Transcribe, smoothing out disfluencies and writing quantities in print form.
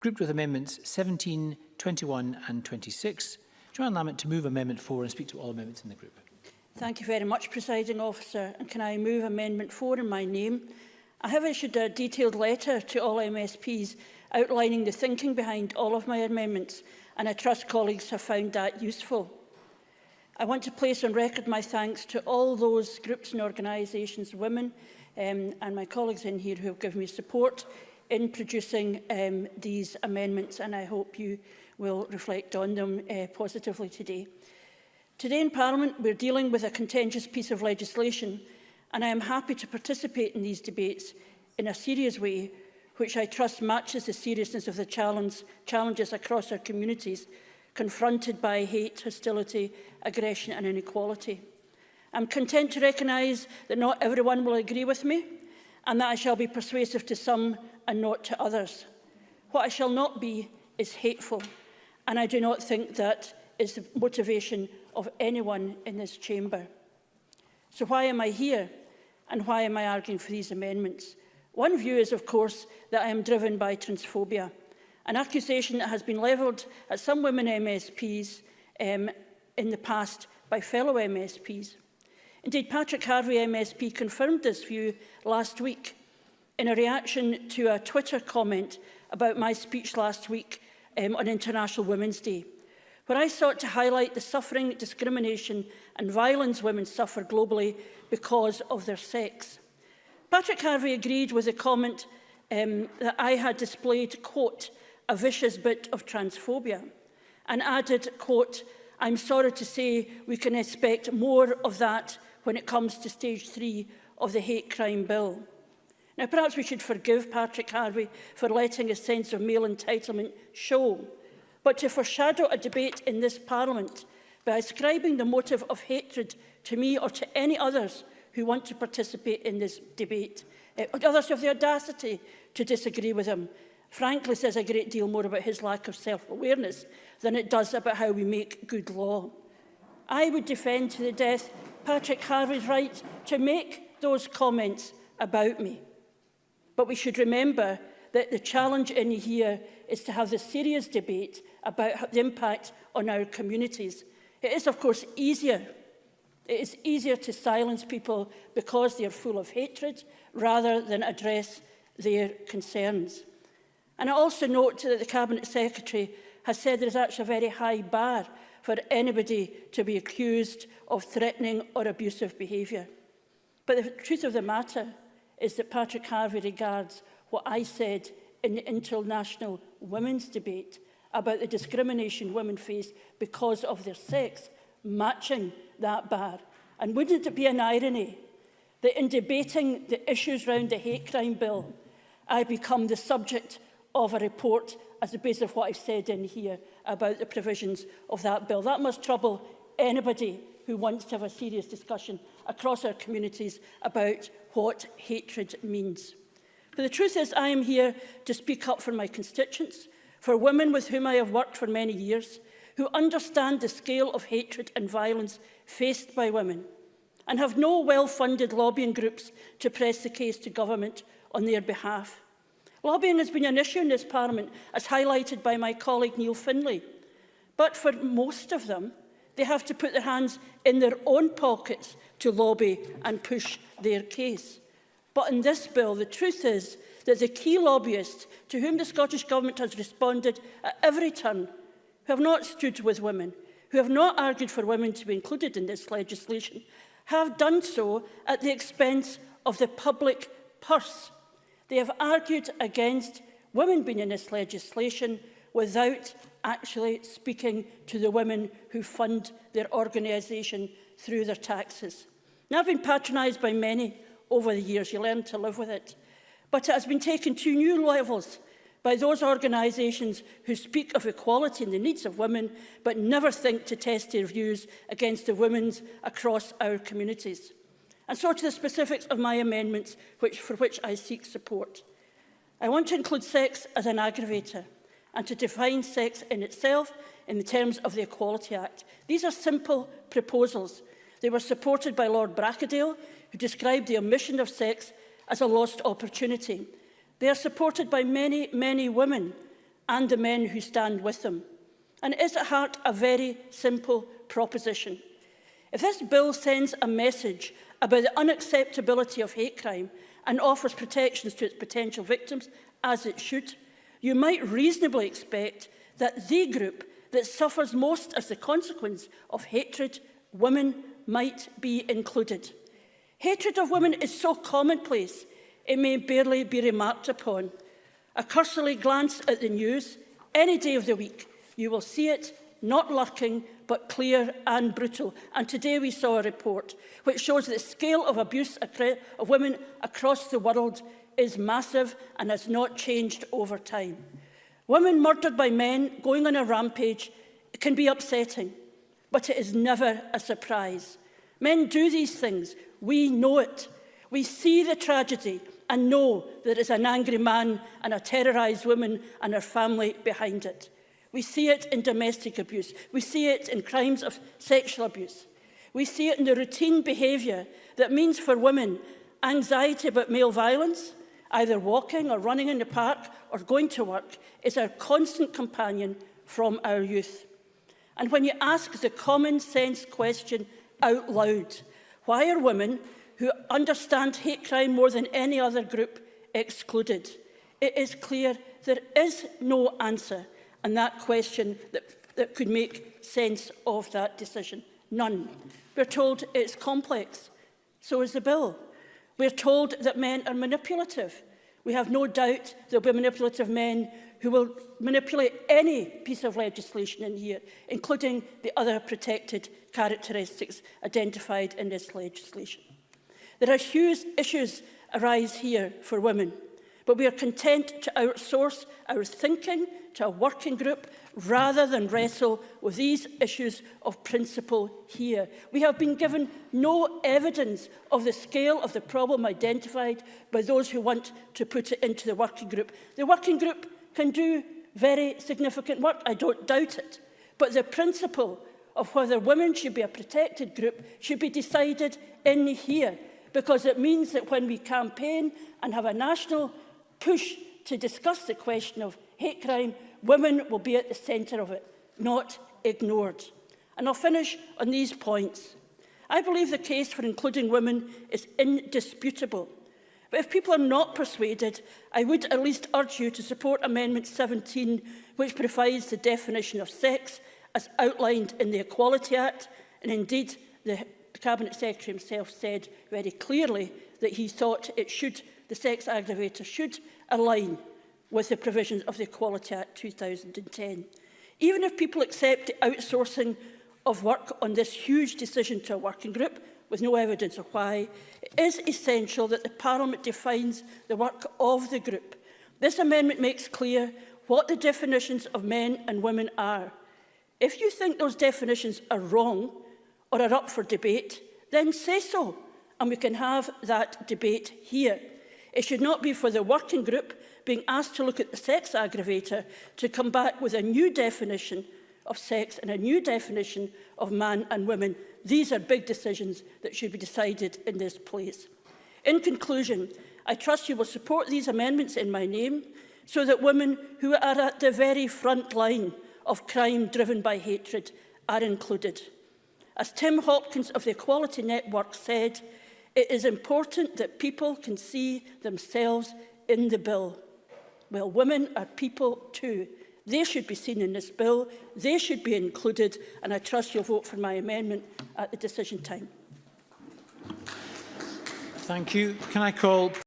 grouped with amendments 17, 21 and 26. Johann Lamont to move Amendment 4 and speak to all amendments in the group. Thank you very much, Presiding Officer. And can I move Amendment 4 in my name? I have issued a detailed letter to all MSPs outlining the thinking behind all of my amendments, and I trust colleagues have found that useful. I want to place on record my thanks to all those groups and organisations, women and my colleagues in here who have given me support in producing these amendments, and I hope you will reflect on them positively today. Today in Parliament, we're dealing with a contentious piece of legislation, and I am happy to participate in these debates in a serious way, which I trust matches the seriousness of the challenges across our communities confronted by hate, hostility, aggression and inequality. I'm content to recognise that not everyone will agree with me, and that I shall be persuasive to some and not to others. What I shall not be is hateful, and I do not think that is the motivation of anyone in this chamber. So why am I here, and why am I arguing for these amendments? One view is, of course, that I am driven by transphobia, an accusation that has been levelled at some women MSPs in the past by fellow MSPs. Indeed, Patrick Harvey MSP confirmed this view last week in a reaction to a Twitter comment about my speech last week on International Women's Day, where I sought to highlight the suffering, discrimination and violence women suffer globally because of their sex. Patrick Harvey agreed with the comment that I had displayed, quote, a vicious bit of transphobia, and added, quote, I'm sorry to say we can expect more of that when it comes to stage 3 of the hate crime bill. Now, perhaps we should forgive Patrick Harvey for letting his sense of male entitlement show, but to foreshadow a debate in this Parliament by ascribing the motive of hatred to me or to any others who want to participate in this debate, others have the audacity to disagree with him, frankly says a great deal more about his lack of self-awareness than it does about how we make good law. I would defend to the death Patrick Harvey's right to make those comments about me. But we should remember that the challenge in here is to have the serious debate about the impact on our communities. It is, of course, easier. It is easier to silence people because they are full of hatred rather than address their concerns. And I also note that the Cabinet Secretary has said there is actually a very high bar for anybody to be accused of threatening or abusive behaviour. But the truth of the matter is that Patrick Harvey regards what I said in the International Women's Debate about the discrimination women face because of their sex, matching that bar. And wouldn't it be an irony that in debating the issues around the hate crime bill, I become the subject of a report as the basis of what I've said in here about the provisions of that bill. That must trouble anybody who wants to have a serious discussion across our communities about what hatred means. But the truth is, I am here to speak up for my constituents, for women with whom I have worked for many years, who understand the scale of hatred and violence faced by women, and have no well-funded lobbying groups to press the case to government on their behalf. Lobbying has been an issue in this Parliament, as highlighted by my colleague Neil Findlay. But for most of them, they have to put their hands in their own pockets to lobby and push their case. But in this bill, the truth is that the key lobbyists to whom the Scottish Government has responded at every turn, who have not stood with women, who have not argued for women to be included in this legislation, have done so at the expense of the public purse. They have argued against women being in this legislation without actually speaking to the women who fund their organisation through their taxes. Now, I've been patronised by many over the years. You learn to live with it. But it has been taken to new levels by those organisations who speak of equality and the needs of women, but never think to test their views against the women across our communities. And so to the specifics of my amendments, for which I seek support. I want to include sex as an aggravator and to define sex in itself in the terms of the Equality Act. These are simple proposals. They were supported by Lord Bracadale, who described the omission of sex as a lost opportunity. They are supported by many, many women, and the men who stand with them. And it is at heart a very simple proposition. If this bill sends a message about the unacceptability of hate crime and offers protections to its potential victims, as it should, you might reasonably expect that the group that suffers most as the consequence of hatred, women, might be included. Hatred of women is so commonplace, it may barely be remarked upon. A cursory glance at the news, any day of the week, you will see it not lurking, but clear and brutal. And today we saw a report which shows that the scale of abuse of women across the world is massive and has not changed over time. Women murdered by men going on a rampage can be upsetting, but it is never a surprise. Men do these things. We know it. We see the tragedy and know there is an angry man and a terrorised woman and her family behind it. We see it in domestic abuse. We see it in crimes of sexual abuse. We see it in the routine behaviour that means for women anxiety about male violence, either walking or running in the park or going to work, is our constant companion from our youth. And when you ask the common sense question out loud, why are women who understand hate crime more than any other group excluded? It is clear there is no answer, and that question that could make sense of that decision. None. We're told it's complex. So is the bill. We're told that men are manipulative. We have no doubt there will be manipulative men who will manipulate any piece of legislation in here, including the other protected characteristics identified in this legislation. There are huge issues arise here for women, but we are content to outsource our thinking to a working group rather than wrestle with these issues of principle here. We have been given no evidence of the scale of the problem identified by those who want to put it into the working group. The working group can do very significant work, I don't doubt it, but the principle of whether women should be a protected group should be decided in here, because it means that when we campaign and have a national push to discuss the question of hate crime, women will be at the centre of it, not ignored. And I'll finish on these points. I believe the case for including women is indisputable. But if people are not persuaded, I would at least urge you to support Amendment 17, which provides the definition of sex as outlined in the Equality Act. And indeed, the Cabinet Secretary himself said very clearly that he thought the sex aggravator should align with the provisions of the Equality Act 2010. Even if people accept the outsourcing of work on this huge decision to a working group, with no evidence of why, it is essential that the Parliament defines the work of the group. This amendment makes clear what the definitions of men and women are. If you think those definitions are wrong or are up for debate, then say so, and we can have that debate here. It should not be for the working group being asked to look at the sex aggravator to come back with a new definition of sex and a new definition of man and women. These are big decisions that should be decided in this place. In conclusion, I trust you will support these amendments in my name so that women who are at the very front line of crime driven by hatred are included. As Tim Hopkins of the Equality Network said, it is important that people can see themselves in the bill. Well, women are people too. They should be seen in this bill. They should be included, and I trust you'll vote for my amendment at the decision time. Thank you. Can I call